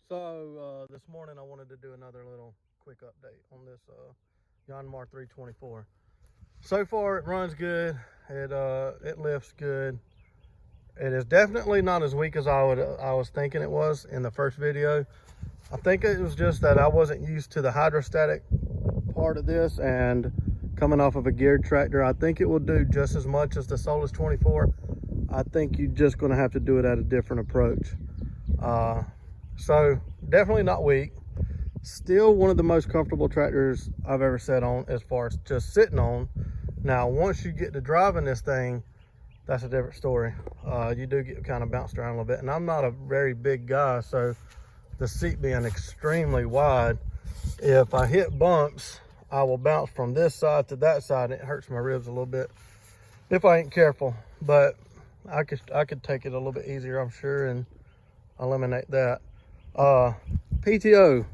This morning I wanted to do another little quick update on this Yanmar 324. So far it runs good. It lifts good. It is definitely not as weak as I was thinking it was in the first video. I think it was just that I wasn't used to the hydrostatic part of this, and coming off of a geared tractor, I think it will do just as much as the Solus 24. I think you're just going to have to do it at a different approach. So definitely not weak. Still one of the most comfortable tractors I've ever sat on as far as just sitting on. Now, once you get to driving this thing, that's a different story. You do get kind of bounced around a little bit, and I'm not a very big guy, so the seat being extremely wide, if I hit bumps, I will bounce from this side to that side, and it hurts my ribs a little bit if I ain't careful. But I could take it a little bit easier, I'm sure, and eliminate that. PTO,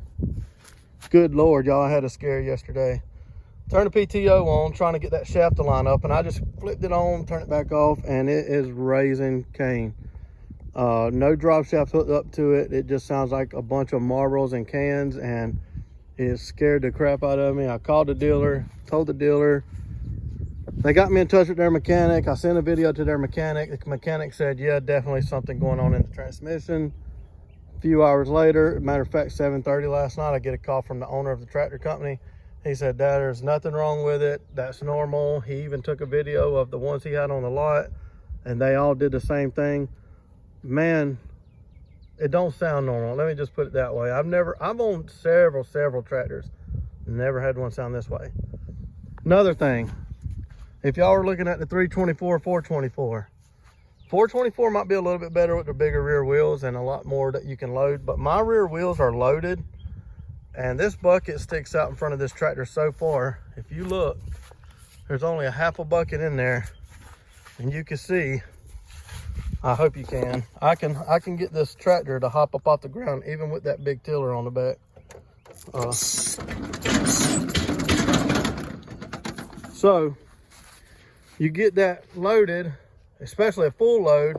good Lord, y'all, I had a scare yesterday. Turn the PTO on, trying to get that shaft to line up, and I just flipped it on, turned it back off, and it is raising cane. No drop shaft hooked up to it. It just sounds like a bunch of marbles and cans, and it scared the crap out of me. I called the dealer, told the dealer. They got me in touch with their mechanic. I sent a video to their mechanic. The mechanic said, yeah, definitely something going on in the transmission. A few hours later, matter of fact, 7:30 last night, I get a call from the owner of the tractor company. He said, Dad, there's nothing wrong with it. That's normal. He even took a video of the ones he had on the lot, and they all did the same thing. Man, it don't sound normal. Let me just put it that way. I've owned several tractors. Never had one sound this way. Another thing, if y'all are looking at the 324, 424 might be a little bit better with the bigger rear wheels and a lot more that you can load, but my rear wheels are loaded, and this bucket sticks out in front of this tractor so far. If you look, there's only a half a bucket in there, and you can see, I hope you can, I can get this tractor to hop up off the ground even with that big tiller on the back. So you get that loaded, especially a full load,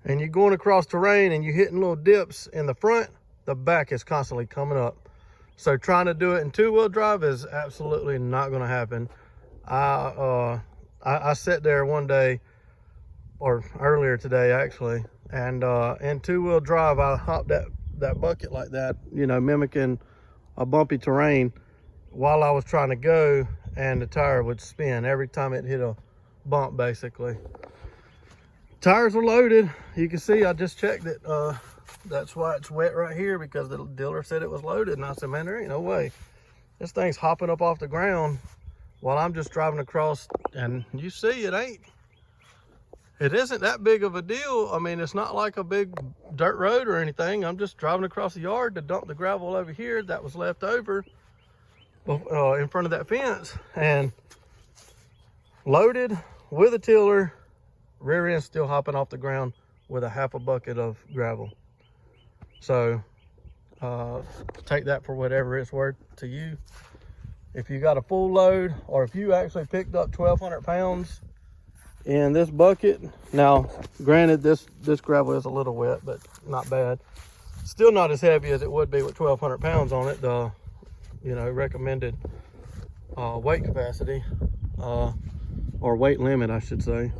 and you're going across terrain and you're hitting little dips in the front, the back is constantly coming up. So trying to do it in two-wheel drive is absolutely not going to happen. I sat there one day, or earlier today actually, and in two-wheel drive I hopped that bucket like that, you know, mimicking a bumpy terrain while I was trying to go, and the tire would spin every time it hit a bump. Basically, tires were loaded. You can see I just checked it. That's why it's wet right here, because the dealer said it was loaded, and I said, man, there ain't no way this thing's hopping up off the ground while I'm just driving across. And you see, it isn't that big of a deal. I mean, it's not like a big dirt road or anything. I'm just driving across the yard to dump the gravel over here that was left over in front of that fence, and loaded with a tiller, rear end still hopping off the ground with a half a bucket of gravel. So take that for whatever it's worth to you. If you got a full load, or if you actually picked up 1,200 pounds in this bucket, now granted this gravel is a little wet, but not bad. Still not as heavy as it would be with 1,200 pounds on it. The recommended weight capacity, or weight limit, I should say.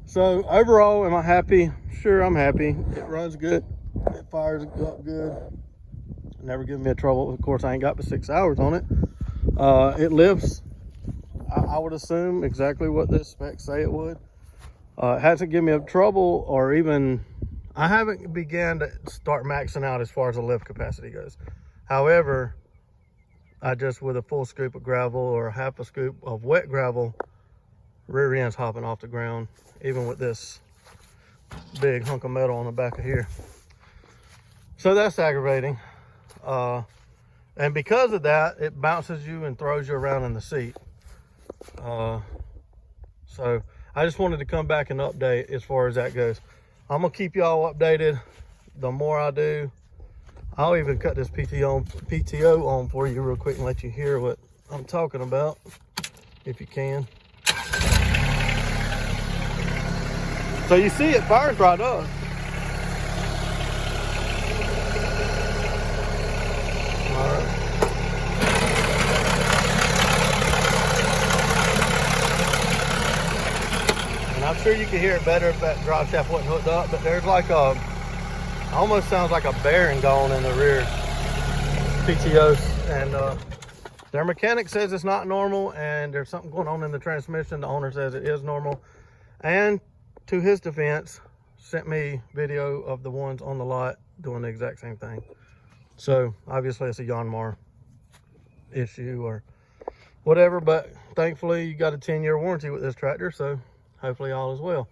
So overall, am I happy? Sure, I'm happy. It runs good. It fires up good. Never given me a trouble. Of course, I ain't got but 6 hours on it. It lifts, I would assume, exactly what the specs say it would. It hasn't given me a trouble, or even, I haven't began to start maxing out as far as the lift capacity goes. However, I just, with a full scoop of gravel or a half a scoop of wet gravel, rear end's hopping off the ground, even with this big hunk of metal on the back of here. So that's aggravating. And because of that, it bounces you and throws you around in the seat. So I just wanted to come back and update as far as that goes. I'm gonna keep y'all updated. The more I do, I'll even cut this PTO on for you real quick and let you hear what I'm talking about, if you can. So you see it fires right up. sure you could hear it better if that drive shaft wasn't hooked up, but there's like a, almost sounds like a bearing going in the rear PTOs, and their mechanic says it's not normal, and there's something going on in the transmission. The owner says it is normal, and to his defense, sent me video of the ones on the lot doing the exact same thing. So obviously it's a Yanmar issue or whatever, but thankfully you got a 10-year warranty with this tractor, so hopefully all is well.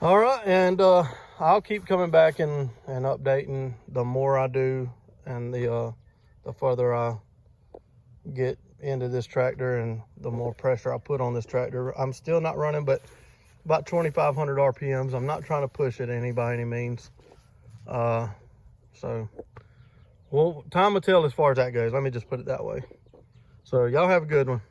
All right, and I'll keep coming back and updating the more I do, and the further I get into this tractor and the more pressure I put on this tractor. I'm still not running but about 2,500 RPMs. I'm not trying to push it by any means. So, well, time will tell as far as that goes. Let me just put it that way. So y'all have a good one.